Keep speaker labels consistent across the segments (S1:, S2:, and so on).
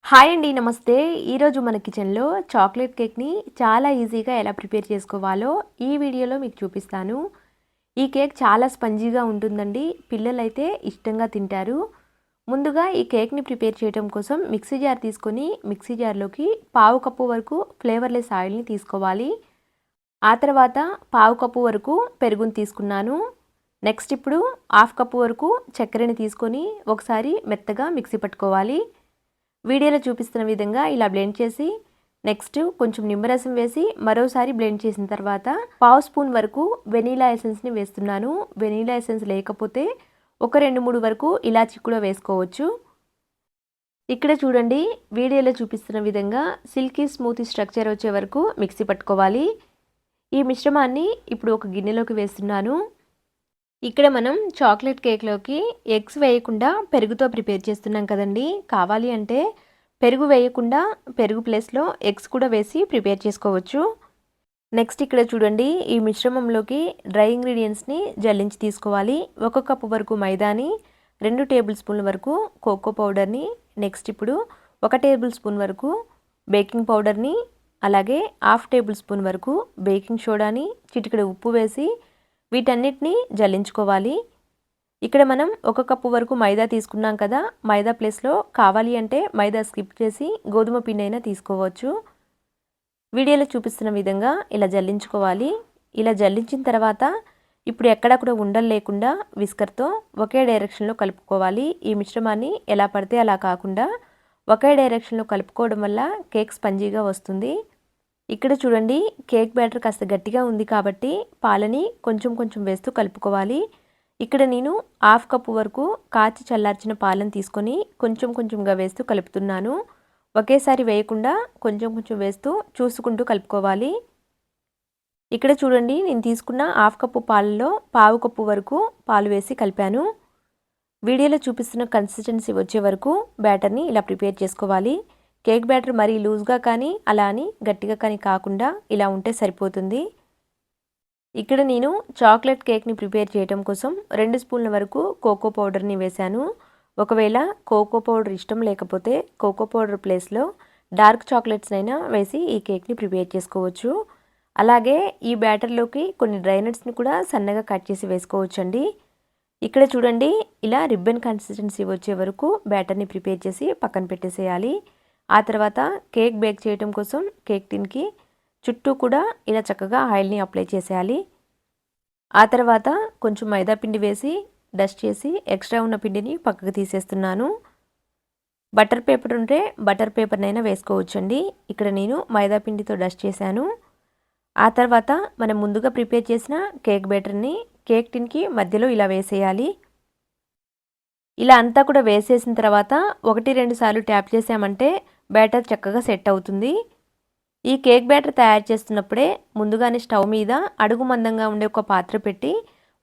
S1: Hi అండి. నమస్తే. ఈరోజు మన కిచెన్‌లో చాక్లెట్ కేక్‌ని చాలా ఈజీగా ఎలా ప్రిపేర్ చేసుకోవాలో ఈ వీడియోలో మీకు చూపిస్తాను. ఈ కేక్ చాలా స్పంజీగా ఉంటుందండి. పిల్లలైతే ఇష్టంగా తింటారు. ముందుగా ఈ కేక్‌ని ప్రిపేర్ చేయడం కోసం మిక్సీ జార్ తీసుకొని మిక్సీ జార్‌లోకి పావు కప్పు వరకు ఫ్లేవర్‌లెస్ ఆయిల్‌ని తీసుకోవాలి. ఆ తర్వాత పావు కప్పు వరకు పెరుగుని తీసుకున్నాను. నెక్స్ట్ ఇప్పుడు హాఫ్ కప్పు వరకు చక్కెరని తీసుకొని ఒకసారి మెత్తగా మిక్సీ పట్టుకోవాలి. వీడియోలో చూపిస్తున్న విధంగా ఇలా బ్లెండ్ చేసి నెక్స్ట్ కొంచెం నిమ్మరసం వేసి మరోసారి బ్లెండ్ చేసిన తర్వాత పావు స్పూన్ వరకు వెనీలా ఎసెన్స్ని వేస్తున్నాను. వెనీలా ఎసెన్స్ లేకపోతే ఒక 2-3 వరకు ఇలాచి కూడా వేసుకోవచ్చు. ఇక్కడ చూడండి, వీడియోలో చూపిస్తున్న విధంగా సిల్కీ స్మూతీ స్ట్రక్చర్ వచ్చే వరకు మిక్సీ పట్టుకోవాలి. ఈ మిశ్రమాన్ని ఇప్పుడు ఒక గిన్నెలోకి వేస్తున్నాను. ఇక్కడ మనం చాక్లెట్ కేక్లోకి ఎగ్స్ వేయకుండా పెరుగుతో ప్రిపేర్ చేస్తున్నాం కదండి. కావాలి అంటే పెరుగు వేయకుండా పెరుగు ప్లేస్లో ఎగ్స్ కూడా వేసి ప్రిపేర్ చేసుకోవచ్చు. నెక్స్ట్ ఇక్కడ చూడండి, ఈ మిశ్రమంలోకి డ్రై ఇంగ్రీడియంట్స్ని జల్లించి తీసుకోవాలి. 1 కప్పు వరకు మైదాని, 2 టేబుల్ స్పూన్ల వరకు కోకో పౌడర్ని, నెక్స్ట్ ఇప్పుడు 1 టేబుల్ స్పూన్ వరకు బేకింగ్ పౌడర్ని, అలాగే హాఫ్ టేబుల్ స్పూన్ వరకు బేకింగ్ సోడాని, చిటికెడు ఉప్పు వేసి వీటన్నిటిని జల్లించుకోవాలి. ఇక్కడ మనం 1 కప్పు వరకు మైదా తీసుకున్నాం కదా, మైదా ప్లేస్లో కావాలి అంటే మైదా స్కిప్ చేసి గోధుమ పిండి అయినా తీసుకోవచ్చు. వీడియోలో చూపిస్తున్న విధంగా ఇలా జల్లించుకోవాలి. ఇలా జల్లించిన తర్వాత ఇప్పుడు ఎక్కడ కూడా ఉండలు లేకుండా విస్కర్తో ఒకే డైరెక్షన్లో కలుపుకోవాలి. ఈ మిశ్రమాన్ని ఎలా పడితే అలా కాకుండా ఒకే డైరెక్షన్లో కలుపుకోవడం వల్ల కేక్ స్పంజీగా వస్తుంది. ఇక్కడ చూడండి, కేక్ బ్యాటర్ కాస్త గట్టిగా ఉంది కాబట్టి పాలని కొంచెం కొంచెం వేస్తూ కలుపుకోవాలి. ఇక్కడ నేను హాఫ్ కప్పు వరకు కాచి చల్లార్చిన పాలను తీసుకొని కొంచెం కొంచెంగా వేస్తూ కలుపుతున్నాను. ఒకేసారి వేయకుండా కొంచెం కొంచెం వేస్తూ చూసుకుంటూ కలుపుకోవాలి. ఇక్కడ చూడండి, నేను తీసుకున్న హాఫ్ కప్పు పాలలో పావు కప్పు వరకు పాలు వేసి కలిపాను. వీడియోలో చూపిస్తున్న కన్సిస్టెన్సీ వచ్చే వరకు బ్యాటర్ని ఇలా ప్రిపేర్ చేసుకోవాలి. కేక్ బ్యాటర్ మరీ లూజ్గా కానీ అలా అని గట్టిగా కానీ కాకుండా ఇలా ఉంటే సరిపోతుంది. ఇక్కడ నేను చాక్లెట్ కేక్ని ప్రిపేర్ చేయడం కోసం 2 స్పూన్ల వరకు కోకో పౌడర్ని వేశాను. ఒకవేళ కోకో పౌడర్ ఇష్టం లేకపోతే కోకో పౌడర్ ప్లేస్లో డార్క్ చాక్లెట్స్ అయినా వేసి ఈ కేక్ని ప్రిపేర్ చేసుకోవచ్చు. అలాగే ఈ బ్యాటర్లోకి కొన్ని డ్రై నట్స్ని కూడా సన్నగా కట్ చేసి వేసుకోవచ్చండి. ఇక్కడ చూడండి, ఇలా రిబ్బన్ కన్సిస్టెన్సీ వచ్చే వరకు బ్యాటర్ని ప్రిపేర్ చేసి పక్కన పెట్టేసేయాలి. ఆ తర్వాత కేక్ బేక్ చేయడం కోసం కేక్ టిన్కి చుట్టూ కూడా ఇలా చక్కగా ఆయిల్ని అప్లై చేసేయాలి. ఆ తర్వాత కొంచెం మైదా పిండి వేసి డస్ట్ చేసి ఎక్స్ట్రా ఉన్న పిండిని పక్కకు తీసేస్తున్నాను. బటర్ పేపర్ ఉంటే బటర్ పేపర్నైనా వేసుకోవచ్చండి. ఇక్కడ నేను మైదా పిండితో డస్ట్ చేశాను. ఆ తర్వాత మనం ముందుగా ప్రిపేర్ చేసిన కేక్ బ్యాటర్ని కేక్ టిన్కి మధ్యలో ఇలా వేసేయాలి. ఇలా అంతా కూడా వేసేసిన తర్వాత 1-2 సార్లు ట్యాప్ చేసామంటే బ్యాటర్ చక్కగా సెట్ అవుతుంది. ఈ కేక్ బ్యాటర్ తయారు చేస్తున్నప్పుడే ముందుగానే స్టవ్ మీద అడుగు మందంగా ఉండే ఒక పాత్ర పెట్టి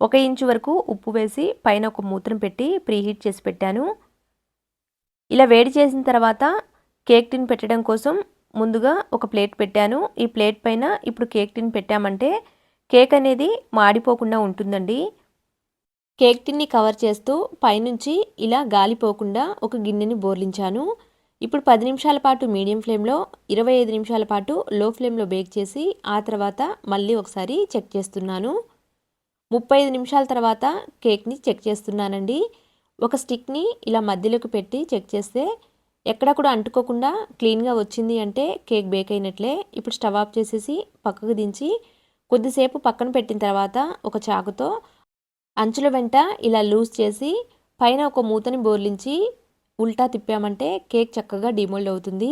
S1: 1 ఇంచు వరకు ఉప్పు వేసి పైన ఒక మూతను పెట్టి ప్రీహీట్ చేసి పెట్టాను. ఇలా వేడి చేసిన తర్వాత కేక్ టిన్ పెట్టడం కోసం ముందుగా ఒక ప్లేట్ పెట్టాను. ఈ ప్లేట్ పైన ఇప్పుడు కేక్ టిన్ పెట్టామంటే కేక్ అనేది మాడిపోకుండా ఉంటుందండి. కేక్ టిన్ని కవర్ చేస్తూ పైనుంచి ఇలా గాలిపోకుండా ఒక గిన్నెని బోర్లించాను. ఇప్పుడు 10 నిమిషాల పాటు మీడియం ఫ్లేమ్లో, 25 నిమిషాల పాటు లో ఫ్లేమ్లో బేక్ చేసి ఆ తర్వాత మళ్ళీ ఒకసారి చెక్ చేస్తున్నాను. 35 నిమిషాల తర్వాత కేక్ని చెక్ చేస్తున్నానండి. ఒక స్టిక్ని ఇలా మధ్యలోకి పెట్టి చెక్ చేస్తే ఎక్కడ కూడా అంటుకోకుండా క్లీన్గా వచ్చింది అంటే కేక్ బేక్ అయినట్లే. ఇప్పుడు స్టవ్ ఆఫ్ చేసేసి పక్కకు దించి కొద్దిసేపు పక్కన పెట్టిన తర్వాత ఒక చాకుతో అంచుల వెంట ఇలా లూజ్ చేసి పైన ఒక మూతని బోర్లించి ఉల్టా తిప్పామంటే కేక్ చక్కగా డిమోల్డ్ అవుతుంది.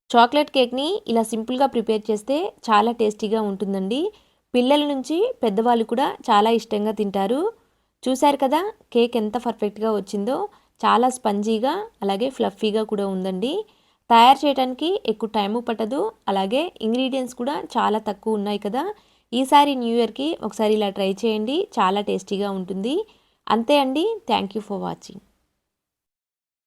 S1: చాక్లెట్ కేక్ని ఇలా సింపుల్గా ప్రిపేర్ చేస్తే చాలా టేస్టీగా ఉంటుందండి. పిల్లల నుంచి పెద్దవాళ్ళు కూడా చాలా ఇష్టంగా తింటారు. చూశారు కదా, కేక్ ఎంత పర్ఫెక్ట్గా వచ్చిందో. చాలా స్పంజీగా అలాగే ఫ్లఫీగా కూడా ఉందండి. తయారు చేయడానికి ఎక్కువ టైము పట్టదు. అలాగే ఇంగ్రీడియంట్స్ కూడా చాలా తక్కువ ఉన్నాయి కదా. ఈసారి న్యూ ఇయర్కి ఒకసారి ఇలా ట్రై చేయండి. చాలా టేస్టీగా ఉంటుంది. అంతే అండి. Thank you for watching.